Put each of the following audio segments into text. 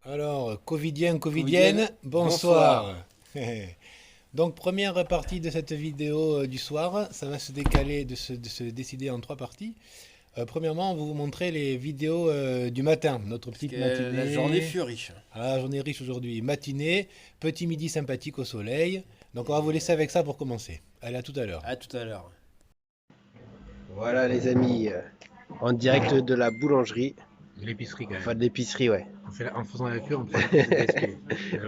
Alors, covidienne, bonsoir. Donc, première partie de cette vidéo du soir, ça va se décaler, de se décider en trois parties. Premièrement, on va vous montrer les vidéos du matin, notre Parce petite que matinée. la journée fut riche. Ah, la journée riche aujourd'hui. Matinée, petit midi sympathique au soleil. Donc, on va vous laisser avec ça pour commencer. Allez, à tout à l'heure. À tout à l'heure. Voilà les amis, en direct de la boulangerie, L'épicerie, quand même. enfin de l'épicerie, ouais. En faisant la queue, on fait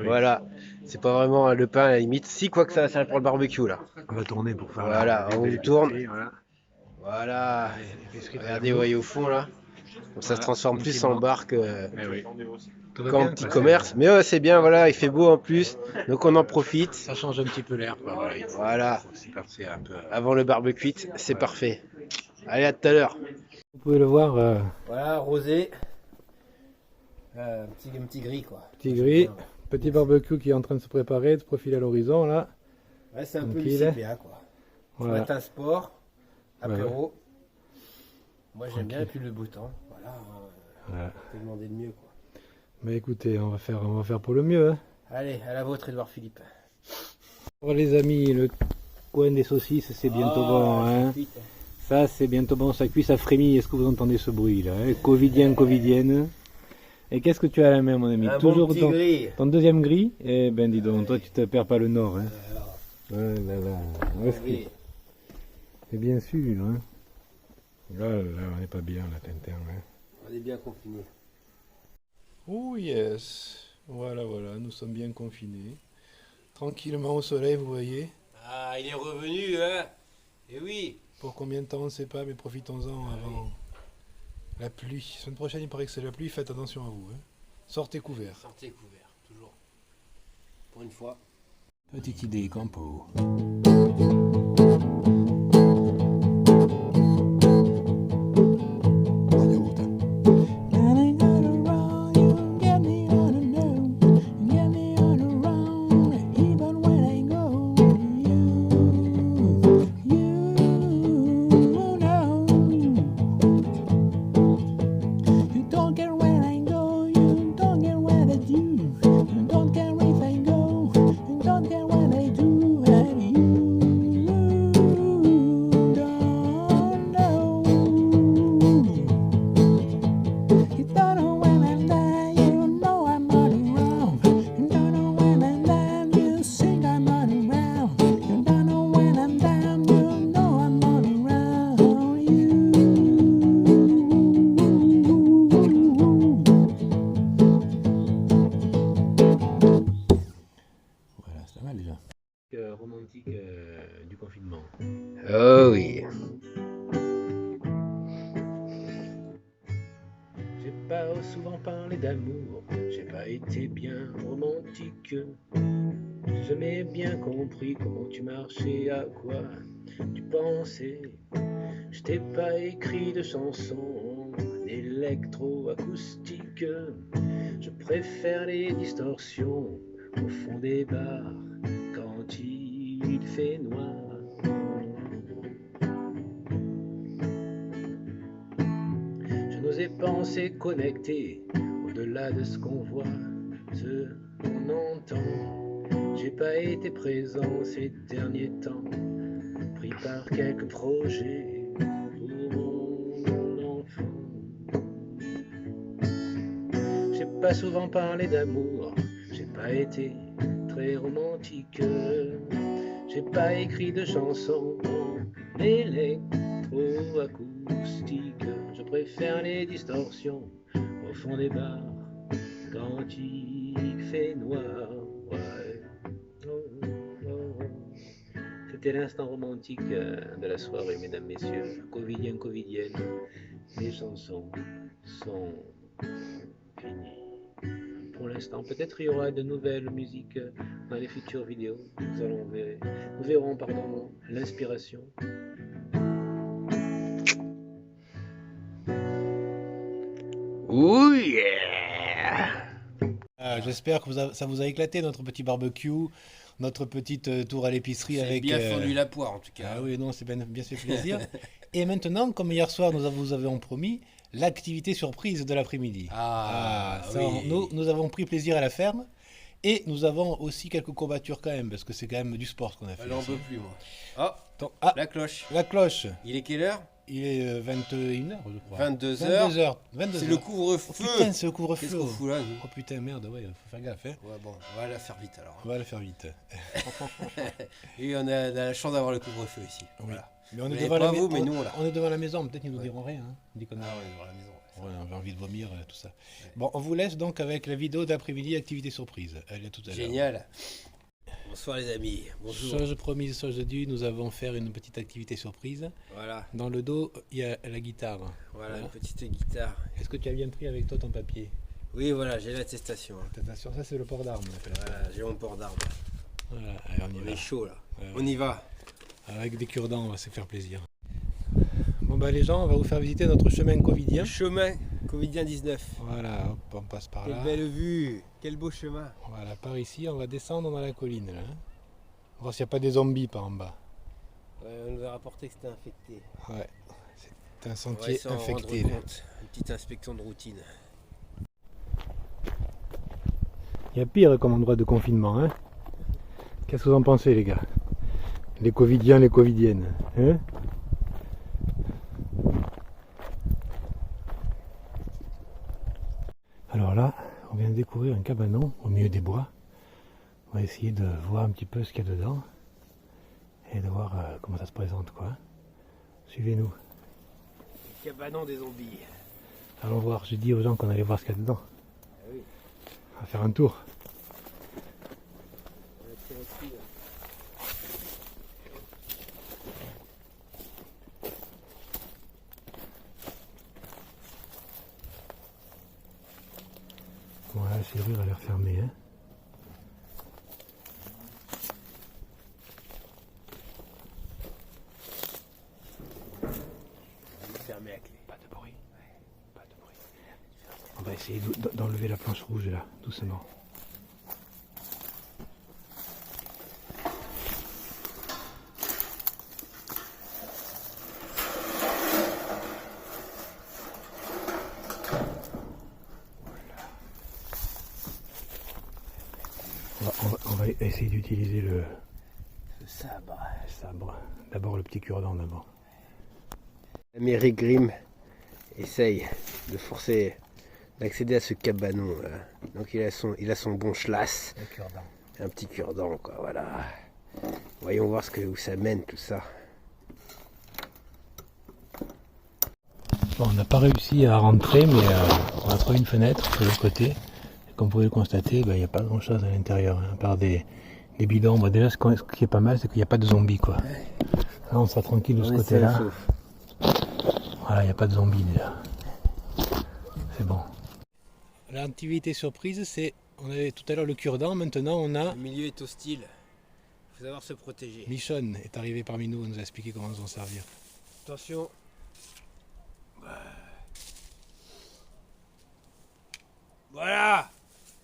Voilà, c'est pas vraiment le pain à la limite. Si, quoi que ça va servir pour le barbecue là. On va tourner pour faire Voilà, on tourne. Voilà. Voilà, L'épicerie de la regardez, vous voyez au fond là. Donc ça se transforme plus en bar Eh oui. Tout va qu'en bien, petit quoi, commerce. Mais ouais, c'est bien, voilà, il fait beau en plus, donc on en profite. Ça change un petit peu l'air, quoi. Voilà, Voilà, c'est parti un peu. avant le barbecue, c'est parfait. Allez, à tout à l'heure. Vous pouvez le voir, Voilà, rosé. Un petit gris quoi. petit gris, petit barbecue qui est en train de se préparer, de se profiler à l'horizon là. Ouais, c'est un peu Tranquille. l'ICPA quoi. Voilà. Matin sport, apéro. Moi j'aime bien et puis le beau temps. Voilà, Voilà. on peut demander de mieux quoi. Mais écoutez, on va faire pour le mieux. Hein. Allez, à la vôtre Edouard Philippe. Bon les amis, le coin des saucisses c'est bientôt bon. Hein. Ça c'est bientôt bon, ça cuit, ça frémit. Est-ce que vous entendez ce bruit là hein? Covidienne. Et qu'est-ce que tu as à la main mon ami? Un Toujours bon petit gris. ton deuxième gris? Eh ben dis donc, toi tu te perds pas le nord. Hein. Oh là là, où est-ce que- Gris. Et bien sûr. Hein. Là, on n'est pas bien là, Tintin. Hein. On est bien confinés. Oh yes, voilà, nous sommes bien confinés. Tranquillement au soleil, vous voyez. Ah, il est revenu hein. Eh oui. Pour combien de temps, on ne sait pas, mais profitons-en avant la pluie. Semaine prochaine, il paraît que c'est la pluie, faites attention à vous. Hein. Sortez couverts. Sortez couvert, toujours. Pour une fois. Petite idée, campo. Voilà, c'est pas mal déjà. Romantique du confinement. Oh oui. J'ai pas souvent parlé d'amour, j'ai pas été bien romantique. J'ai jamais bien compris comment tu marchais, à quoi tu pensais. Je t'ai pas écrit de chansons électro-acoustiques. Je préfère les distorsions au fond des bars quand il fait noir. Je n'osais penser connecter au-delà de ce qu'on voit, ce qu'on entend. J'ai pas été présent ces derniers temps, pris par quelques projets pour mon enfant. J'ai pas souvent parlé d'amour, j'ai pas été très romantique. J'ai pas écrit de chansons électro-acoustiques. Je préfère les distorsions au fond des bars quand il fait noir. Ouais. Oh, oh. C'était l'instant romantique de la soirée, mesdames, messieurs. Covidienne. Les chansons sont finies. Pour l'instant, peut-être il y aura de nouvelles musiques dans les futures vidéos. Nous verrons l'inspiration. Oh yeah. J'espère que ça vous a éclaté notre petit barbecue, notre petite tour à l'épicerie C'est avec. bien fondu la poire en tout cas. Ah oui, non, c'est bien fait plaisir. Et maintenant, comme hier soir nous vous avions promis, l'activité surprise de l'après-midi. Ça, oui. nous avons pris plaisir à la ferme. Et nous avons aussi quelques courbatures quand même, parce que c'est quand même du sport ce qu'on a fait. Elle n'en ici. peut plus, moi. Oh, Donc, la cloche. la cloche, Il est quelle heure? il est 21h, je crois. 22h. 22h. C'est le couvre-feu. Oh, putain, c'est le Qu'est-ce couvre-feu. qu'on fout là, nous? Oh putain, merde, ouais, faut faire gaffe. Hein. Ouais, bon, on va la faire vite alors. On va la faire vite. Et on a la chance d'avoir le couvre-feu ici. Oui. Voilà. Mais on est, Mais devant pas la vous, mais nous, on l'a. on est devant la maison, peut-être qu'ils nous diront rien. Hein. On dit qu'on a... Ah, on est dans la maison. Ouais, on a envie de vomir, tout ça. Bon, on vous laisse donc avec la vidéo d'après-midi activité surprise. Elle est tout à l'heure. Génial. Bonsoir les amis. Bonjour. Chose promise, chose due, nous allons faire une petite activité surprise. Voilà. Dans le dos, il y a la guitare. Voilà, une petite guitare. Est-ce que tu as bien pris avec toi ton papier? Oui, voilà, j'ai l'attestation. Attention, ça c'est le port d'armes. on appelle ça. Voilà, j'ai mon port d'armes. Voilà, allez, on y On va. est chaud là. Ouais. On y va. Avec des cure-dents, on va se faire plaisir. Bon bah les gens, on va vous faire visiter notre chemin covidien. Chemin Covidien 19. Voilà, hop, on passe par Quelle là. belle vue. Quel beau chemin. Voilà, par ici, on va descendre dans la colline là. Hein. On va voir s'il n'y a pas des zombies par en bas. Ouais, on nous a rapporté que c'était infecté. Ouais, c'est un On va sentier essayer d'en infecté. rendre Là. compte. Une petite inspection de routine. Il y a pire comme endroit de confinement. Hein. Qu'est-ce que vous en pensez les gars? Les covidiens, les covidiennes. Hein. Alors là, on vient de découvrir un cabanon au milieu des bois. On va essayer de voir un petit peu ce qu'il y a dedans et de voir comment ça se présente quoi. Suivez-nous. Le cabanon des zombies. Allons voir, j'ai dit aux gens qu'on allait voir ce qu'il y a dedans. Ah oui. On va faire un tour. On va tirer dessus, là. Bon là, la serrure a l'air fermée. Hein. On va fermer la clé. Pas de bruit. Pas de bruit. On va essayer d'enlever la planche rouge là, doucement. On va essayer d'utiliser le sabre. sabre. D'abord le petit cure-dent d'abord. L'Amérique Grimm essaye de forcer d'accéder à ce cabanon là. Donc il a son bon schlass, Le cure-dent. un petit cure-dent quoi, voilà. Voyons voir où ça mène tout ça. Bon, on n'a pas réussi à rentrer, mais on a trouvé une fenêtre de l'autre côté. Et comme vous pouvez le constater, il n'y a pas grand chose à l'intérieur, hein, à part des bidons. Bon, déjà, ce qui est pas mal, c'est qu'il n'y a pas de zombies, quoi. Là, on sera tranquille de ce côté-là. Voilà, il n'y a pas de zombies déjà. C'est bon. L'activité surprise, c'est, on avait tout à l'heure le cure-dent, maintenant on a... Le milieu est hostile. Il faut savoir se protéger. Michonne est arrivé parmi nous, on nous a expliqué comment nous en servir. Attention. Voilà.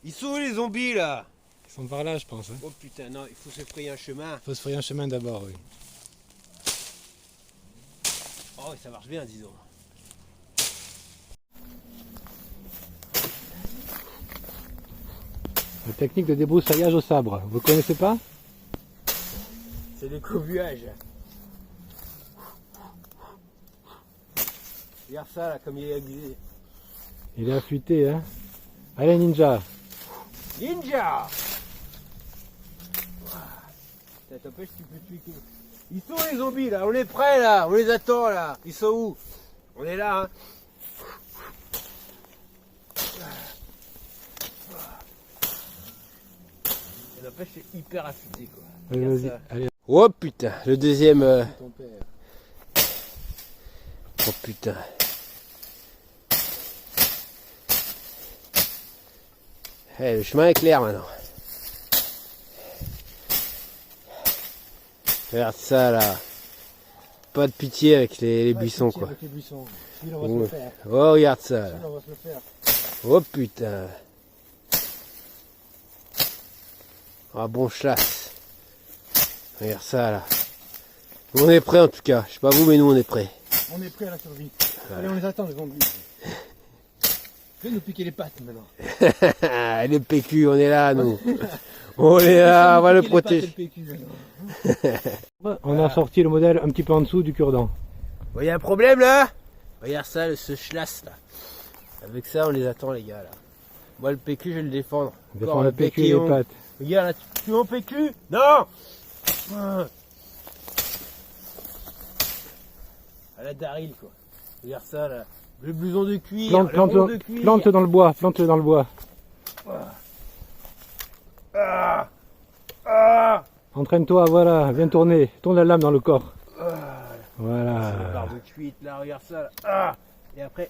Ils sont où les zombies là? Ils sont par là, je pense. Hein. Oh putain, non, il faut se frayer un chemin. Faut se frayer un chemin d'abord, oui. Oh, ça marche bien, disons. La technique de débroussaillage au sabre, vous connaissez pas? C'est le cobuage. Regarde ça là, comme il est aiguisé. Il est affûté, hein. Allez, ninja. Ninja! Ça t'empêche, tu peux tuer qui? Ils sont les zombies là, on est prêts là, on les attend là. Ils sont où? On est là, hein. Ça n'empêche, c'est hyper affûté quoi. Allez, Regarde vas-y. ça. Allez. Oh putain, le deuxième. Ton père. Oh putain. Le chemin est clair maintenant. Regarde ça là. Pas de pitié avec les buissons quoi. Avec les buissons. Celui-là, on va se Ouais. le faire. Oh regarde ça là. Celui-là, on va se le faire. Oh putain. Ah bon chasse. Regarde ça là. On est prêt en tout cas. Je sais pas vous mais nous on est prêts. On est prêts à la survie. Allez, on les attend les zombies. Fais nous piquer les pattes maintenant. Le PQ, on est là, nous. On est là, on va le protéger. On a sorti le modèle un petit peu en dessous du cure-dent. Il y a un problème là? Regarde ça, ce schlass là. Avec ça, on les attend, les gars là. Moi, le PQ, je vais le défendre. Défendre le PQ et les pattes. Regarde là, tu veux mon PQ? Non! À la Daryl quoi. Regarde ça là. Le blouson de cuir. Plante dans le bois, plante-le dans le bois. Entraîne-toi, voilà, viens tourner. Tourne la lame dans le corps. Voilà. C'est la barre de cuite là, regarde ça là. Et après.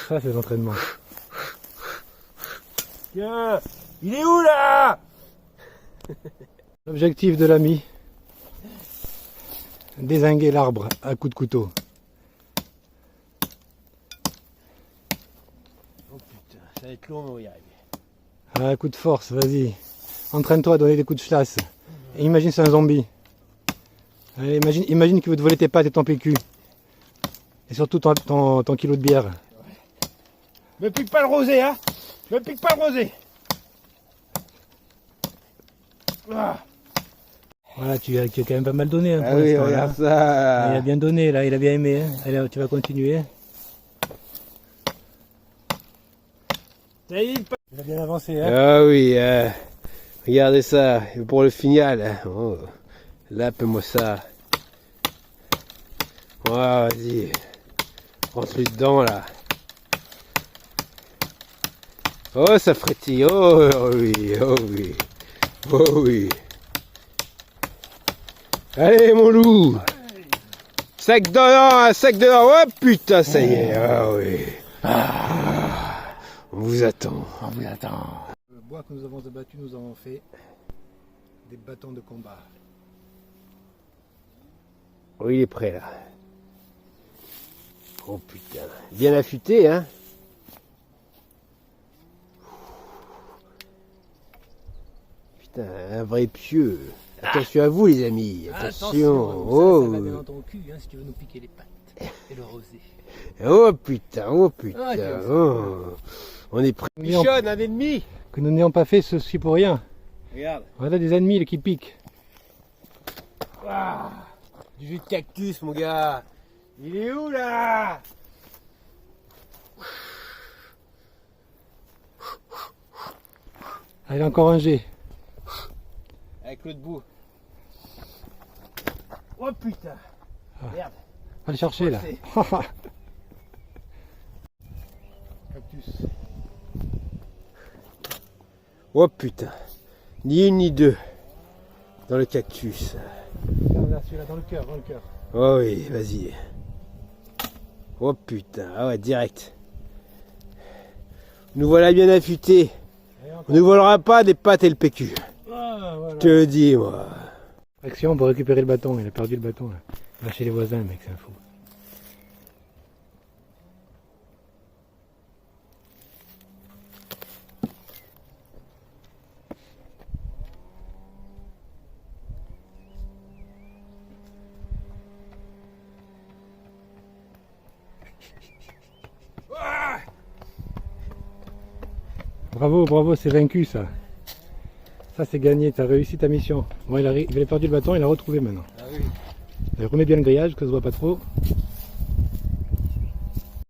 Ça, c'est l'entraînement. Tiens, il est où là? L'objectif de l'ami, dézinguer l'arbre à coups de couteau. Oh putain, ça va être long, mais on va y arriver. À coup de force, vas-y. Entraîne-toi à donner des coups de chasse. Et imagine c'est un zombie. Allez, imagine qu'il veut te voler tes pattes et ton PQ. Et surtout ton kilo de bière. Me pique pas le rosé, hein? Me pique pas le rosé. Voilà, tu as quand même pas mal donné. Hein, Ah oui, regarde ça. Il a bien donné, là, il a bien aimé. Hein. Allez, tu vas continuer. Il a bien avancé. Hein. Ah oui, regardez ça. Et pour le final, oh, lappe-moi ça. Oh, vas-y. Rentre-lui dedans là. Oh, ça frétille. Oh, oh oui, oh oui. Oh oui. Allez, mon loup. Sac dedans, sac dedans. Oh putain, ça y est. Ah oui. On vous attend. On vous attend. Le bois que nous avons abattu, nous avons fait des bâtons de combat. Oh, il est prêt là. Oh putain. Bien affûté, hein. Putain, un vrai pieu. Attention à vous, les amis. Attention. Oh. Ça va bien dans ton cul, hein, si tu veux nous piquer les pattes et le rosé. Oh putain, oh putain. Ah, Oh. On est prêt. Michonne, un ennemi. Que nous n'ayons pas fait ceci pour rien. Regarde. Voilà des ennemis qui piquent. Ah, du jus de cactus, mon gars. Il est où là? Allez, encore un G. Avec l'autre bout. Oh putain. Merde. Va le chercher là. Cactus. Oh putain. Ni une ni deux. Dans le cactus. Là, celui-là, dans le cœur, dans le cœur. Oh oui, vas-y. Oh putain. Ah ouais, direct. Nous voilà bien affûtés. On ne volera pas des pâtes et le PQ. Ah, voilà. Je te le dis, moi. Action pour récupérer le bâton. Il a perdu le bâton là. Va chez les voisins, le mec, c'est un fou. Bravo, bravo, c'est vaincu ça. Ça c'est gagné, tu as réussi ta mission. Bon, il avait perdu le bâton, il l'a retrouvé maintenant. Ah oui. Remets bien le grillage, que ça se voit pas trop.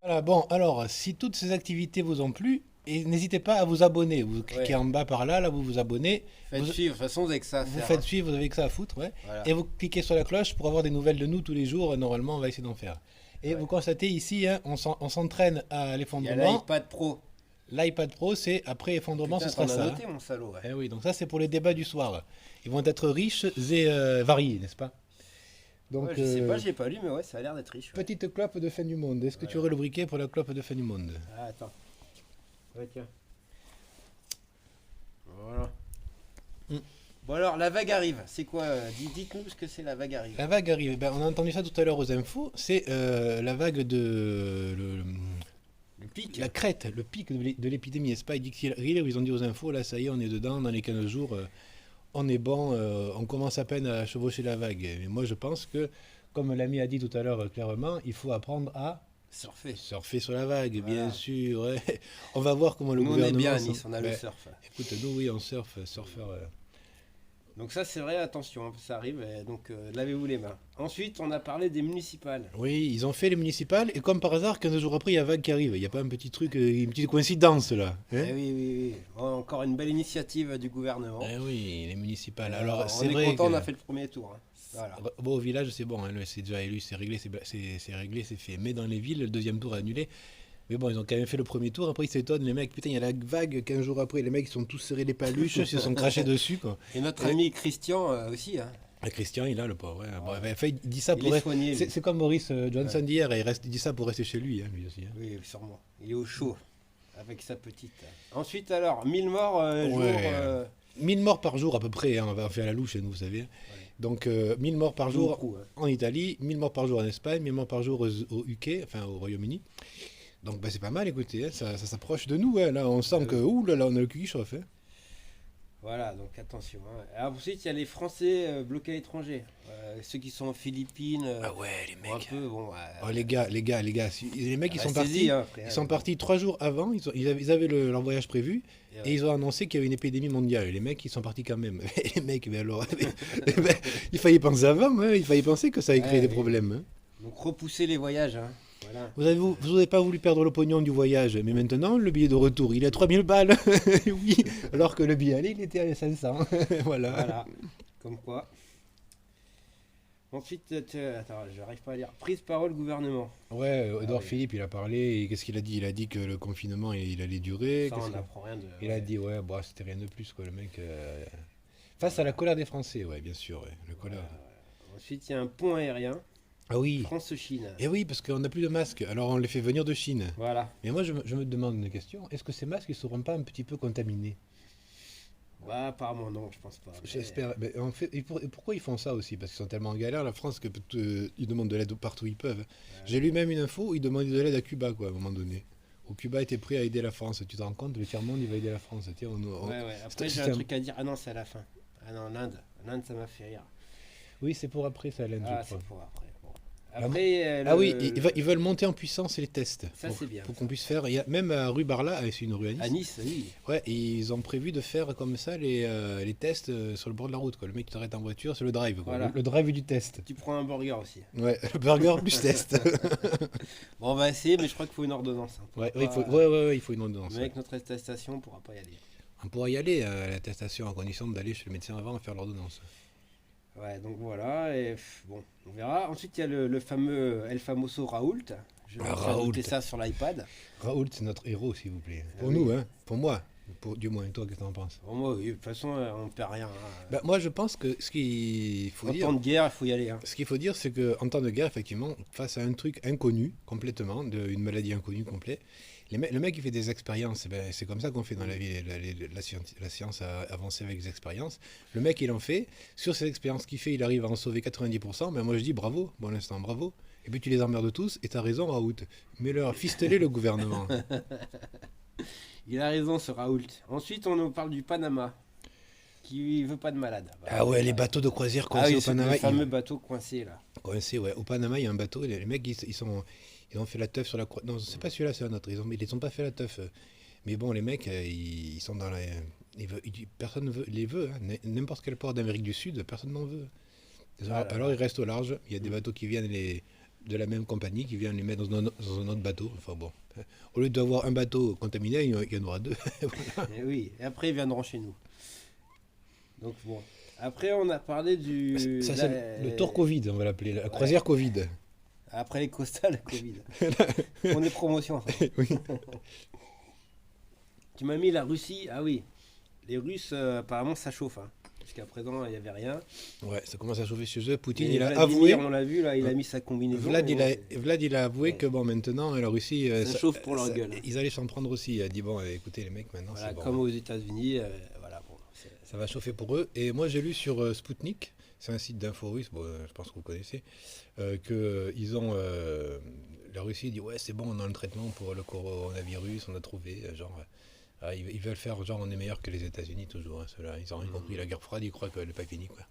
Voilà, bon, alors, si toutes ces activités vous ont plu, n'hésitez pas à vous abonner. Vous cliquez en bas par là, là vous vous abonnez. Faites suivre, de toute façon, vous avez que ça à Vous faire. faites suivre, vous avez que ça à foutre, ouais. Voilà. Et vous cliquez sur la cloche pour avoir des nouvelles de nous tous les jours. Normalement, on va essayer d'en faire. Et vous constatez ici, hein, on s'entraîne à Il y a l'effondrement. l'iPad Pro. L'iPad Pro, c'est après effondrement, Putain, ce sera t'en as ça. noté, mon salaud. Ouais. Eh oui, donc ça c'est pour les débats du soir. Ils vont être riches et variés, n'est-ce pas? Donc, Ouais, je sais pas, j'ai pas lu, mais ouais, ça a l'air d'être riche. Ouais. petite clope de fin du monde. Est-ce que tu aurais le briquet pour la clope de fin du monde? Ah, attends. Ouais, tiens. Voilà. Bon alors, la vague arrive. C'est quoi? Dites-nous ce que c'est la vague arrive. La vague arrive. Ben, on a entendu ça tout à l'heure aux infos. C'est la vague de... Le pic. La crête, le pic de l'épidémie, n'est-ce pas? Ils ont dit aux infos, là ça y est, on est dedans, dans les 15 jours, on est bon, on commence à peine à chevaucher la vague. Mais moi je pense que comme l'ami a dit tout à l'heure clairement, il faut apprendre à Surfer. surfer sur la vague, Voilà. bien sûr. Ouais. On va voir comment le Nous, on est gouvernement... bien à Nice, on a le Ouais. surf. Écoute, nous, oui, on surfe, surfeur. Donc ça, c'est vrai, attention, ça arrive. Donc, lavez-vous les mains. Ensuite, on a parlé des municipales. Oui, ils ont fait les municipales, et comme par hasard, 15 jours après, il y a vague qui arrive. Il n'y a pas un petit truc, une petite coïncidence, là. Hein Eh oui, oui, oui. Encore une belle initiative du gouvernement. Eh oui, les municipales. Alors, Alors, on c'est est vrai content, que... on a fait le premier tour. Hein. Voilà. Bon, au village, c'est bon, hein, c'est déjà élu, c'est réglé, c'est réglé, c'est fait. Mais dans les villes, le deuxième tour est annulé. Mais bon, ils ont quand même fait le premier tour. Après, ils s'étonnent, les mecs, putain, il y a la vague. 15 jours après, les mecs, ils sont tous serrés les paluches, ils se sont crachés dessus, quoi. Et notre Ouais. ami Christian aussi. Hein. Et Christian, il a le pauvre. Ouais. Bon, enfin, il dit ça Il pour est être... soigné. lui. C'est comme Boris Johnson d'hier, il dit ça pour rester chez lui, hein, lui aussi. Hein. Oui, sûrement. Il est au chaud avec sa petite. Ensuite, alors, 1000 morts jour. Ouais. 1000 morts par jour à peu près, hein, on va faire la louche chez nous, vous savez. Donc 1000 morts par jour beaucoup, hein. en Italie, 1000 morts par jour en Espagne, 1000 morts par jour au UK, enfin au Royaume-Uni. Donc bah, c'est pas mal, écoutez, hein, ça s'approche de nous. Hein, là, on sent que, ouh là là, on a le cul qui chauffe. Hein. Voilà, donc attention. Hein. Alors, ensuite, il y a les Français bloqués à l'étranger. Ceux qui sont en Philippines. Ouais, les Un mecs. peu, bon. Oh, les gars, les mecs, ils sont restez-y, partis. hein, frère. Ils sont partis 3 jours avant, ils avaient leur voyage prévu, Et et ouais. ils ont annoncé qu'il y avait une épidémie mondiale. Et les mecs, ils sont partis quand même. Les mecs, mais alors, ben, il fallait penser avant, hein, il fallait penser que ça allait créer Ouais, des oui. problèmes. Hein. Donc, repousser les voyages. Hein. Voilà. Vous n'avez pas voulu perdre le pognon du voyage, mais maintenant, le billet de retour, il est à 3000 balles. Oui, alors que le billet aller, il était à 500. Voilà. Voilà. Comme quoi. Ensuite, attends, j'arrive pas à lire. Prise parole gouvernement. Ouais, Edouard oui. Philippe, il a parlé, et qu'est-ce qu'il a dit? Il a dit que le confinement, il allait durer. Ça, qu'est-ce on qu'il- n'apprend rien de. Il a dit, ouais, bah, c'était rien de plus, quoi, le mec. Face à la colère des Français, ouais, bien sûr, ouais, le colère. Ensuite, il y a un pont aérien. Ah oui, France-Chine. et oui, parce qu'on n'a plus de masques, alors on les fait venir de Chine. Voilà. Mais moi, je me demande une question, est-ce que ces masques, ils ne seront pas un petit peu contaminés? Bah, apparemment, non, je pense pas. Mais- J'espère. Mais en fait, et pourquoi ils font ça aussi? Parce qu'ils sont tellement en galère, la France, ils demandent de l'aide partout où ils peuvent. J'ai lu même une info où ils demandaient de l'aide à Cuba, quoi, à un moment donné. Où Cuba était prêt à aider la France. Tu te rends compte, le tiers-monde, il va aider la France. Tiens, Ouais, ouais. Après, j'ai c'est un truc à dire. Ah non, c'est à la fin. Ah non, l'Inde. L'Inde, ça m'a fait rire. Oui, c'est pour après, ça, l'Inde, Ah, je c'est crois. pour après. Bon. Après, Ah oui, ils veulent monter en puissance les tests. Ça, c'est bien, Pour ça. qu'on puisse faire. Il y a, même à rue Barla, c'est une rue à Nice. À Nice, oui. Ouais, et ils ont prévu de faire comme ça les tests sur le bord de la route. Quoi. Le mec qui t'arrête en voiture, c'est le drive. Quoi. Voilà. Le drive du test. Tu prends un burger aussi. Ouais, le burger plus test. Bon, on va essayer, mais je crois qu'il faut une ordonnance. Hein. Ouais, Faut ouais, pas- il faut une ordonnance. Mais avec notre attestation, on ne pourra pas y aller. On pourra y aller à l'attestation à condition d'aller chez le médecin avant et faire l'ordonnance. Ouais, donc voilà, et bon, on verra. Ensuite, il y a le fameux El Famoso Raoult. Je vais Raoult. rajouter ça sur l'iPad. Raoult, c'est notre héros, s'il vous plaît. Ah Pour oui. nous, hein. Pour moi. Du moins, toi, qu'est-ce que t'en penses? Bon, moi, oui, de toute façon, on ne perd rien. Hein. Bah, moi, je pense que ce qu'il faut En dire... temps de guerre, il faut y aller. Hein. Ce qu'il faut dire, c'est qu'en temps de guerre, effectivement, face à un truc inconnu, complètement, une maladie inconnue complète, le mec, il fait des expériences. Eh ben, c'est comme ça qu'on fait dans la vie. La science a avancé avec des expériences. Le mec, il en fait. Sur ces expériences qu'il fait, il arrive à en sauver 90%. Mais moi, je dis bravo, pour l'instant, bravo. Et puis tu les emmerdes tous, et t'as raison, Raoult. Mais leur fisteler le gouvernement. Il a raison, ce Raoult. Ensuite, on nous parle du Panama, qui veut pas de malade. Voilà. Ah ouais, les bateaux de croisière Ah coincés oui, au c'est Panama. le fameux bateau coincé, là. Coincés, ouais. Au Panama, il y a un bateau. Les mecs, ils ont fait la teuf sur la croix. Non, c'est pas celui-là, c'est un autre. Ils les ont pas fait la teuf. Mais bon, les mecs, ils sont dans la. Personne les veut. Hein. N'importe quel port d'Amérique du Sud, personne n'en veut. Alors ils restent au large. Il y a des bateaux qui viennent de la même compagnie qui viennent les mettre dans un autre bateau. Enfin bon. Au lieu d'avoir un bateau contaminé, il y en aura deux. Voilà. Et oui, et après, ils viendront chez nous. Donc bon. Après, on a parlé du. Ça, c'est le tour Covid, on va l'appeler. La croisière Covid. Après les costas, le Covid. On est promotion. Ça. Oui. Tu m'as mis la Russie. Ah oui. Les Russes, apparemment, ça chauffe. Hein. Jusqu'à présent, il n'y avait rien. Ouais, ça commence à chauffer chez eux. Poutine, Et il a Vladimir, avoué. on l'a vu, là, il a mis sa combinaison. Vlad, et Vlad, il a avoué Ouais. que bon, maintenant, la Russie. Ça chauffe pour leur gueule. Ils allaient s'en prendre aussi. Il a dit bon, écoutez, les mecs, maintenant, voilà, c'est bon. comme aux États-Unis. Voilà, bon, Ça va chauffer pour eux. Et moi, j'ai lu sur Sputnik, c'est un site d'info russe, bon, je pense que vous connaissez, que ils ont. La Russie dit ouais, c'est bon, on a le traitement pour le coronavirus, on a trouvé. Ils veulent faire genre, on est meilleur que les États-Unis toujours. Hein, ceux-là. Ils ont rien compris la guerre froide, ils croient qu'elle n'est pas finie. Quoi.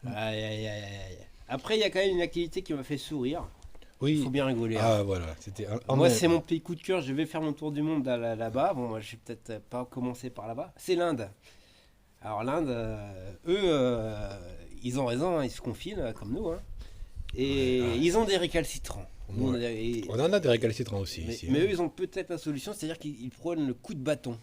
Aïe, aïe, aïe, aïe. Après, il y a quand même une activité qui m'a fait sourire. Il Oui. faut bien rigoler. Hein. Ah voilà, c'était Moi, c'est mon petit coup de cœur. Je vais faire mon tour du monde là-bas. Bon, moi, je vais peut-être pas commencer par là-bas. C'est l'Inde. Alors, l'Inde, eux, ils ont raison. Hein, ils se confinent, comme nous. Hein. Et ils ont des récalcitrants. Nous, on a- et- On en a des récalcitrants aussi mais, ici. mais hein. eux, ils ont peut-être la solution, c'est-à-dire qu'ils prennent le coup de bâton.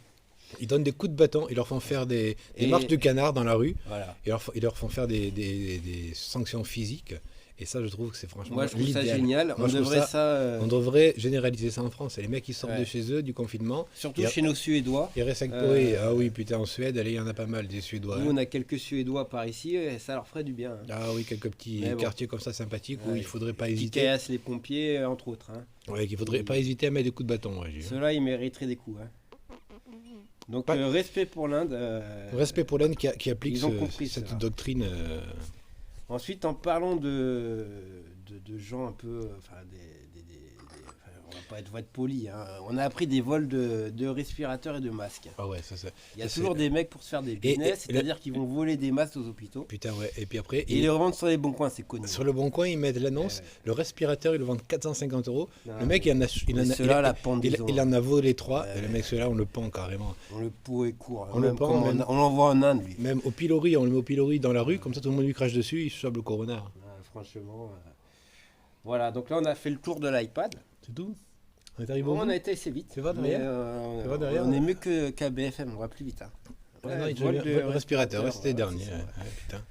Ils donnent des coups de bâton, ils leur font faire des Et- marches du canard dans la rue, Voilà. ils leur font faire des sanctions physiques. Et ça, je trouve que c'est franchement Moi, je trouve ça l'idéal. génial. Moi, On je trouve devrait ça- ça, On devrait généraliser ça en France. Et les mecs qui sortent Ouais. de chez eux du confinement, surtout et- chez nos Suédois. ils restent avec Euh, Ah oui, putain, en Suède, allez, il y en a pas mal des Suédois. Nous, hein. on a quelques Suédois par ici, et ça leur ferait du bien. Hein. Ah oui, quelques petits Mais bon. quartiers comme ça sympathiques où Ouais. il faudrait pas Qui hésiter. caillassent les pompiers, entre autres. Hein. Ouais, qu'il faudrait pas hésiter à mettre des coups de bâton. Ouais, j'ai- Ceux-là, ils mériteraient des coups. Hein. Donc, Pas- respect pour l'Inde. Respect pour l'Inde qui applique ils ont compris cette cela. doctrine. Ensuite, en parlant de gens un peu. Enfin, enfin, on va pas être poli. Hein. On a appris des vols de respirateurs et de masques. Ah ouais, ça. Il y a Ça, toujours c'est- des mecs pour se faire des business, et c'est-à-dire qu'ils vont voler des masques aux hôpitaux. Putain, ouais. Et puis après, Et ils les revendent sur les bons coins, c'est connu. sur le bon coin, ils mettent l'annonce. Ouais. Le respirateur, ils le vendent 450 €. Non, Le mec, il en a, mais ceux-là, la pendaison. il en a volé 3. Ouais. Et le mec, celui-là, on le pend carrément. On le pourrait court. On le pend, même. On l'envoie en Inde, lui. Même au pilori, on le met au pilori dans la rue, comme ça tout le monde lui crache dessus, il chope le corona. Ouais, franchement. Voilà, donc là, on a fait le tour de l'iPad. C'est tout. On est arrivé Bon, au bout. on a été assez vite. Tu vas mais, derrière Tu vas derrière, on est ouais. mieux qu'à BFM, on va plus vite. Hein. Ouais, Ouais, non, il vol devait- de vol respirateur, ouais, c'était ouais, dernier. c'est ça. Ouais, putain.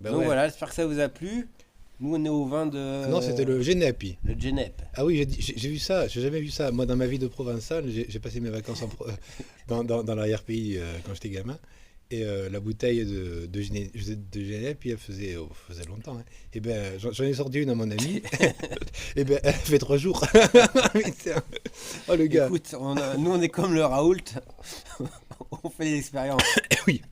Bah Donc ouais. voilà, j'espère que ça vous a plu. Nous, on est au vin de. Non, c'était le Genepi. Le Genep. Ah oui, j'ai vu ça, j'ai jamais vu ça. Moi, dans ma vie de provençal, j'ai passé mes vacances dans l'arrière-pays quand j'étais gamin. Et la bouteille de Genep, puis elle faisait longtemps. Hein. Et ben, j'en ai sorti une à mon ami. Et ben, elle fait 3 jours. Putain. Oh le gars. Écoute, nous, on est comme le Raoult. On fait des expériences. Oui.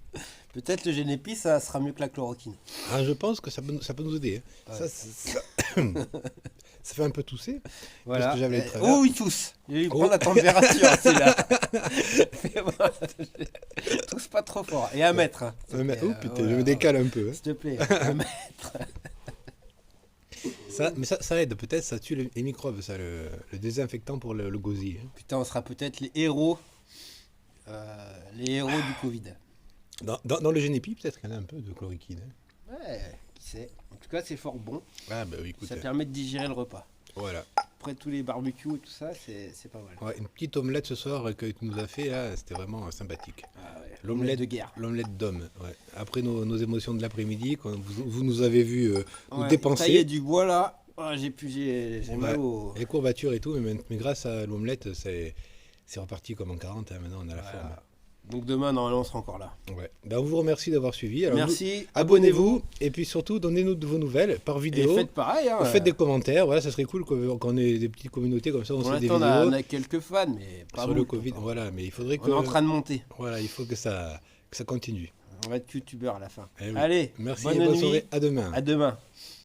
Peut-être le Genepi, ça sera mieux que la chloroquine. Ah, je pense que ça peut nous aider. Hein. Ouais. Ça fait un peu tousser. Voilà. que j'avais les travers. Oh, il tousse. Il lui Oh. prend la température, c'est là. Fais voir. Tousse pas trop fort. Et 1 mètre. Hein. Oh putain, Voilà. je me décale un peu. Hein. S'il te plaît, 1 mètre. Mais ça aide, peut-être, ça tue les microbes, ça, le désinfectant pour le gosier. Hein. Putain, on sera peut-être les héros. Les héros du Covid. Dans le Genepi, peut-être qu'il y en a un peu de chloroquine. Hein. Ouais, qui sait. En tout cas, c'est fort bon. Ah bah oui, écoute. Ça permet de digérer le repas. Voilà. Après tous les barbecues et tout ça, c'est pas mal. Ouais, une petite omelette ce soir que tu nous as fait, là, c'était vraiment sympathique. Ah ouais, L'omelette de guerre. L'omelette d'homme, ouais. Après nos émotions de l'après-midi, quand vous nous avez vu nous Ouais, dépenser. tailler du bois là. Ah, j'ai mal Ouais. au. Les courbatures et tout, mais grâce à l'omelette, c'est reparti comme en 40, hein, maintenant on a la Voilà. forme. Donc demain, normalement, on sera encore là. Ouais. Ben, on vous remercie d'avoir suivi. Alors, Merci. Abonnez-vous et puis surtout donnez-nous de vos nouvelles par Et vidéo. faites pareil. Hein. Faites des commentaires, voilà, ça serait cool qu'on ait des petites communautés comme ça, on Pour se fait des l'instant, vidéos on a quelques fans, mais pas sur le beaucoup Covid. encore. Voilà, mais il faudrait On est en train de monter. voilà, il faut que ça continue. On va être youtubeur à la fin. Eh oui. Allez, Merci bonne et bonne nuit. soirée. À demain. À demain.